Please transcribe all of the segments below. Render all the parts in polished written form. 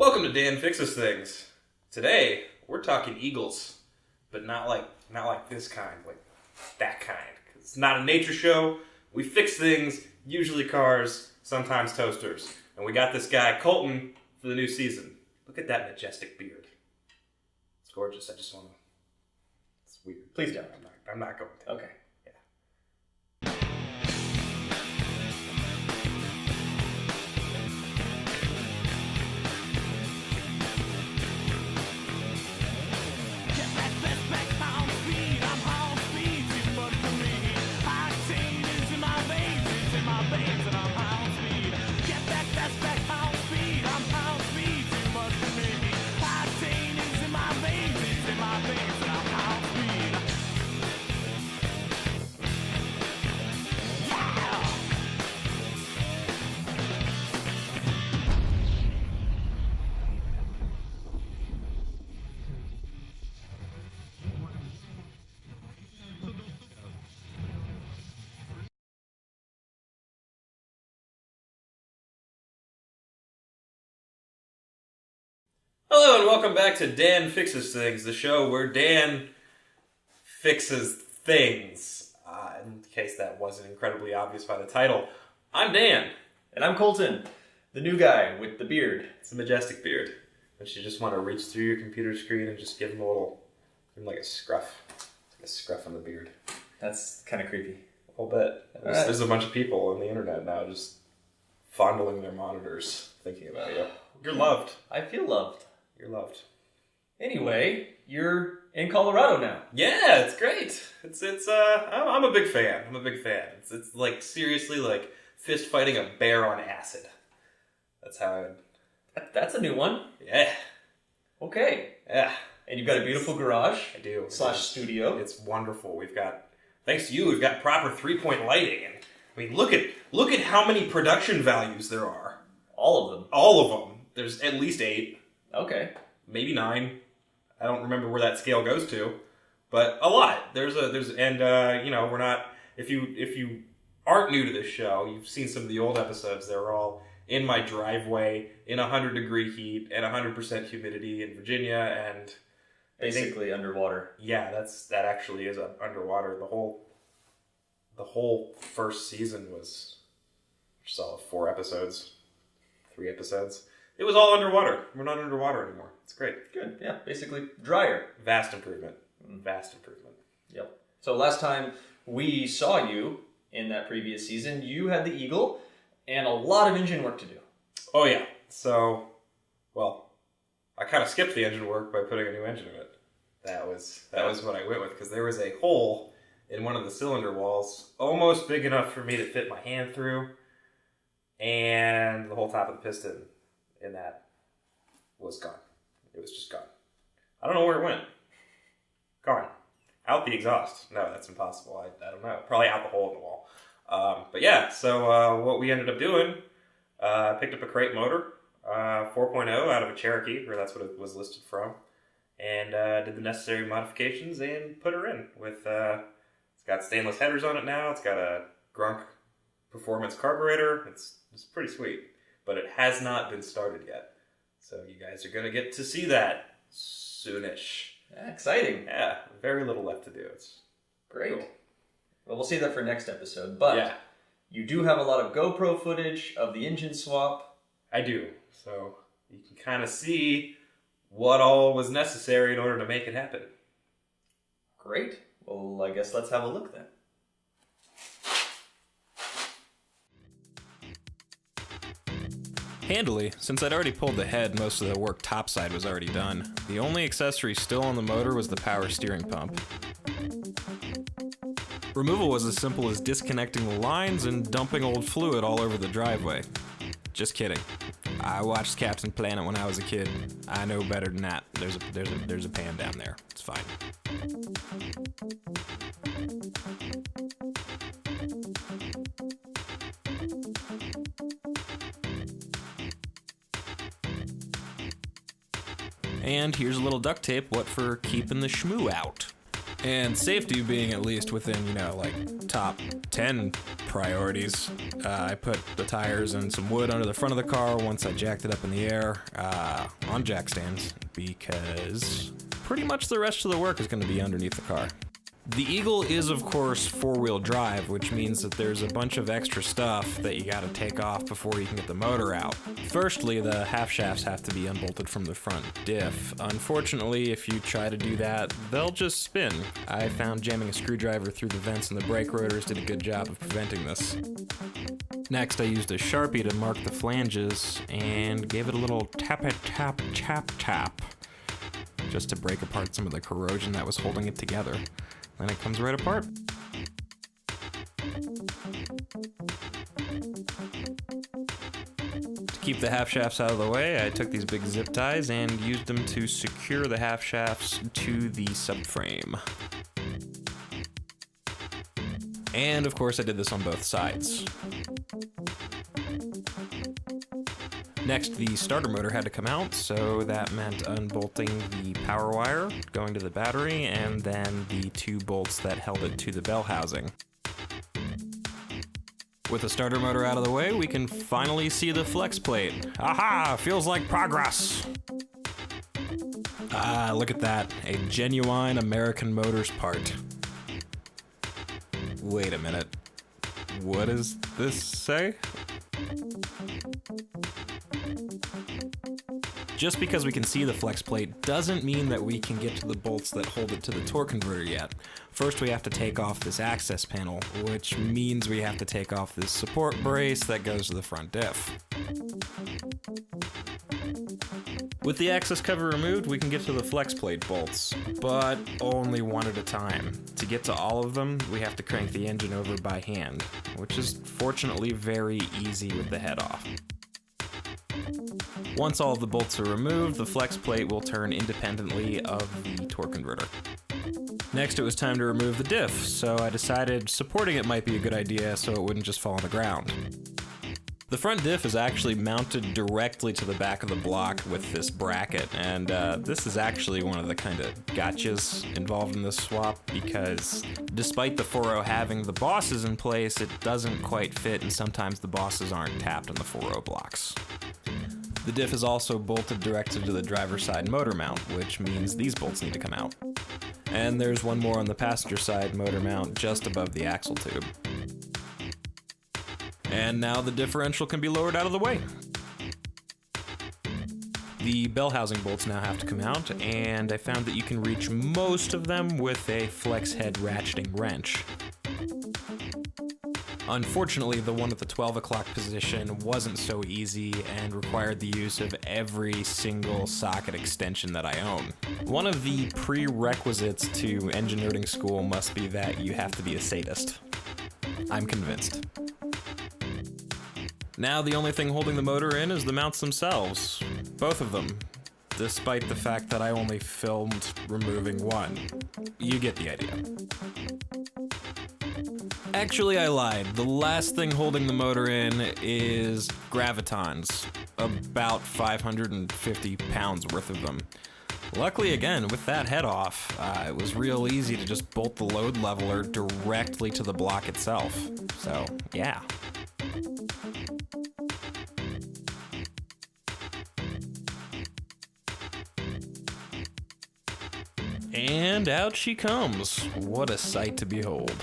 Welcome to Dan Fixes Things. Today, we're talking Eagles, but not like this kind, like that kind. It's not a nature show. We fix things, usually cars, sometimes toasters. And we got this guy, Colton, for the new season. Look at that majestic beard. It's gorgeous. I just want to... It's weird. Please don't. I'm not going to. Okay. Hello and welcome back to Dan Fixes Things, the show where Dan fixes things. In case that wasn't incredibly obvious by the title, I'm Dan. And I'm Colton, the new guy with the beard. It's a majestic beard. Don't you just want to reach through your computer screen and just give him like a scruff. Like a scruff on the beard. That's kind of creepy. A little bit. There's a bunch of people on the internet now just fondling their monitors, thinking about you. You're loved. I feel loved. You're loved. Anyway, you're in Colorado now. Yeah, it's great. I'm a big fan. It's like seriously like fist fighting a bear on acid. That's how That's a new one. Yeah. Okay. Yeah. And you've got a beautiful garage. I do. / studio. It's wonderful. Thanks to you, we've got proper 3-point lighting. And I mean, look at how many production values there are. All of them. All of them. There's at least 8. Okay. Maybe 9. I don't remember where that scale goes to, but a lot. We're not. If you aren't new to this show, you've seen some of the old episodes. They're all in my driveway in 100-degree heat and 100% humidity in Virginia, and basically underwater. Yeah, that actually is underwater. The whole first season was just all 4 episodes, 3 episodes. It was all underwater. We're not underwater anymore. It's great. Good. Yeah, basically drier. Vast improvement. Vast improvement. Yep. So last time we saw you in that previous season, you had the Eagle and a lot of engine work to do. Oh, yeah. So, well, I kind of skipped the engine work by putting a new engine in it. That was what I went with, because there was a hole in one of the cylinder walls almost big enough for me to fit my hand through, and the whole top of the piston in that was gone. It was just gone. I don't know where it went. Gone. Out the exhaust. No, that's impossible. I don't know. Probably out the hole in the wall. But yeah, so what we ended up doing, picked up a crate motor, 4.0 out of a Cherokee, or that's what it was listed from, and did the necessary modifications and put her in with, it's got stainless headers on it now. It's got a Grunk performance carburetor. It's pretty sweet. But it has not been started yet. So you guys are going to get to see that soonish. Yeah, exciting. Yeah, very little left to do. It's great. Cool. Well, we'll see that for next episode. But yeah, you do have a lot of GoPro footage of the engine swap. I do. So you can kind of see what all was necessary in order to make it happen. Great. Well, I guess let's have a look then. Handily, since I'd already pulled the head, most of the work topside was already done. The only accessory still on the motor was the power steering pump. Removal was as simple as disconnecting the lines and dumping old fluid all over the driveway. Just kidding. I watched Captain Planet when I was a kid. I know better than that. There's a pan down there. It's fine. And here's a little duct tape, what for keeping the shmoo out. And safety being at least within, like top 10 priorities. I put the tires and some wood under the front of the car once I jacked it up in the air on jack stands, because pretty much the rest of the work is going to be underneath the car. The Eagle is, of course, four-wheel drive, which means that there's a bunch of extra stuff that you gotta take off before you can get the motor out. Firstly, the half shafts have to be unbolted from the front diff. Unfortunately, if you try to do that, they'll just spin. I found jamming a screwdriver through the vents in the brake rotors did a good job of preventing this. Next, I used a Sharpie to mark the flanges and gave it a little tap, just to break apart some of the corrosion that was holding it together. Then it comes right apart. To keep the half shafts out of the way, I took these big zip ties and used them to secure the half shafts to the subframe. And of course I did this on both sides. Next, the starter motor had to come out, so that meant unbolting the power wire, going to the battery, and then the two bolts that held it to the bell housing. With the starter motor out of the way, we can finally see the flex plate. Aha! Feels like progress! Ah, look at that. A genuine American Motors part. Wait a minute. What does this say? Just because we can see the flex plate doesn't mean that we can get to the bolts that hold it to the torque converter yet. First, we have to take off this access panel, which means we have to take off this support brace that goes to the front diff. With the access cover removed, we can get to the flex plate bolts, but only one at a time. To get to all of them, we have to crank the engine over by hand, which is fortunately very easy with the head off. Once all of the bolts are removed, the flex plate will turn independently of the torque converter. Next, it was time to remove the diff, so I decided supporting it might be a good idea so it wouldn't just fall on the ground. The front diff is actually mounted directly to the back of the block with this bracket, and this is actually one of the kind of gotchas involved in this swap, because despite the 4.0 having the bosses in place, it doesn't quite fit, and sometimes the bosses aren't tapped on the 4.0 blocks. The diff is also bolted directly to the driver's side motor mount, which means these bolts need to come out. And there's one more on the passenger side motor mount just above the axle tube. And now the differential can be lowered out of the way. The bell housing bolts now have to come out, and I found that you can reach most of them with a flex head ratcheting wrench. Unfortunately, the one at the 12 o'clock position wasn't so easy and required the use of every single socket extension that I own. One of the prerequisites to engine nerding school must be that you have to be a sadist. I'm convinced. Now the only thing holding the motor in is the mounts themselves. Both of them. Despite the fact that I only filmed removing one. You get the idea. Actually, I lied. The last thing holding the motor in is gravitons. About 550 pounds worth of them. Luckily, again, with that head off, it was real easy to just bolt the load leveler directly to the block itself. So, yeah. And out she comes. What a sight to behold.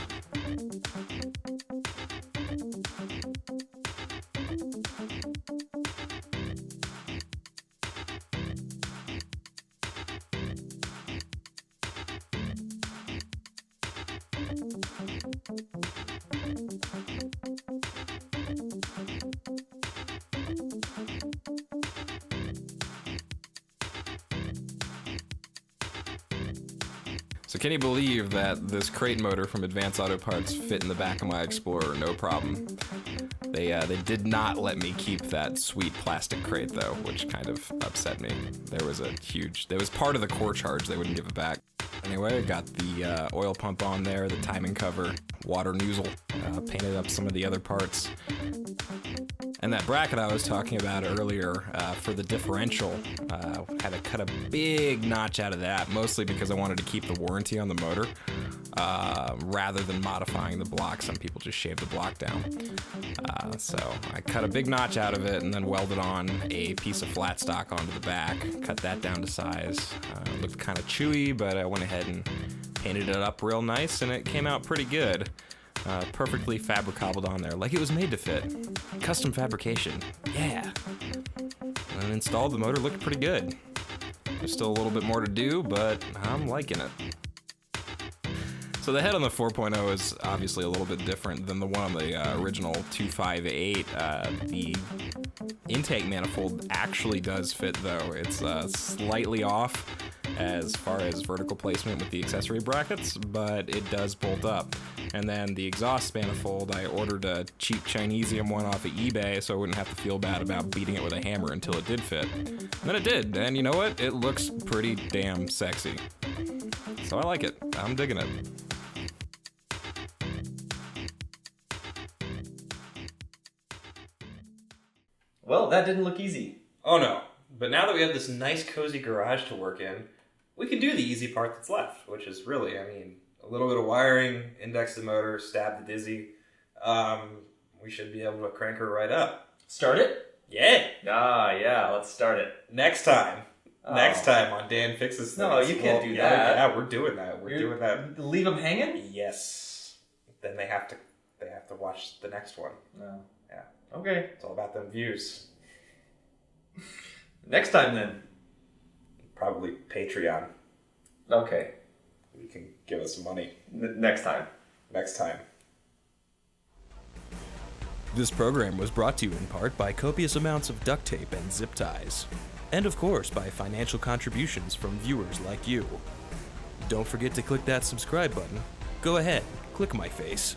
So can you believe that this crate motor from Advanced Auto Parts fit in the back of my Explorer no problem? They did not let me keep that sweet plastic crate though, which kind of upset me. There was part of the core charge, they wouldn't give it back. Anyway, I got the oil pump on there, the timing cover, water nozzle, painted up some of the other parts. And that bracket I was talking about earlier for the differential, had to cut a big notch out of that, mostly because I wanted to keep the warranty on the motor. rather than modifying the block. Some people just shave the block down. So I cut a big notch out of it and then welded on a piece of flat stock onto the back, cut that down to size. It looked kind of chewy, but I went ahead and painted it up real nice, and it came out pretty good. Perfectly fabric-cobbled on there, like it was made to fit. Custom fabrication, yeah. And installed, the motor looked pretty good. There's still a little bit more to do, but I'm liking it. So the head on the 4.0 is obviously a little bit different than the one on the original 258. The intake manifold actually does fit, though. It's slightly off as far as vertical placement with the accessory brackets, but it does bolt up. And then the exhaust manifold, I ordered a cheap Chinesium one off of eBay so I wouldn't have to feel bad about beating it with a hammer until it did fit. And then it did, and you know what? It looks pretty damn sexy. So I like it. I'm digging it. Well, that didn't look easy. Oh no. But now that we have this nice cozy garage to work in, we can do the easy part that's left, which is really, I mean, a little bit of wiring, index the motor, stab the dizzy. We should be able to crank her right up. Start it? Yeah. Yeah, let's start it. Next time. Oh. Next time on Dan Fixes Things. No, you can't do that. Yeah, we're doing that. We're doing that. Leave them hanging? Yes. Then they have to watch the next one. No. Yeah. Okay. It's all about them views. Next time, then. Probably Patreon. Okay. You can give us some money. Next time. Next time. This program was brought to you in part by copious amounts of duct tape and zip ties. And of course by financial contributions from viewers like you. Don't forget to click that subscribe button. Go ahead, click my face.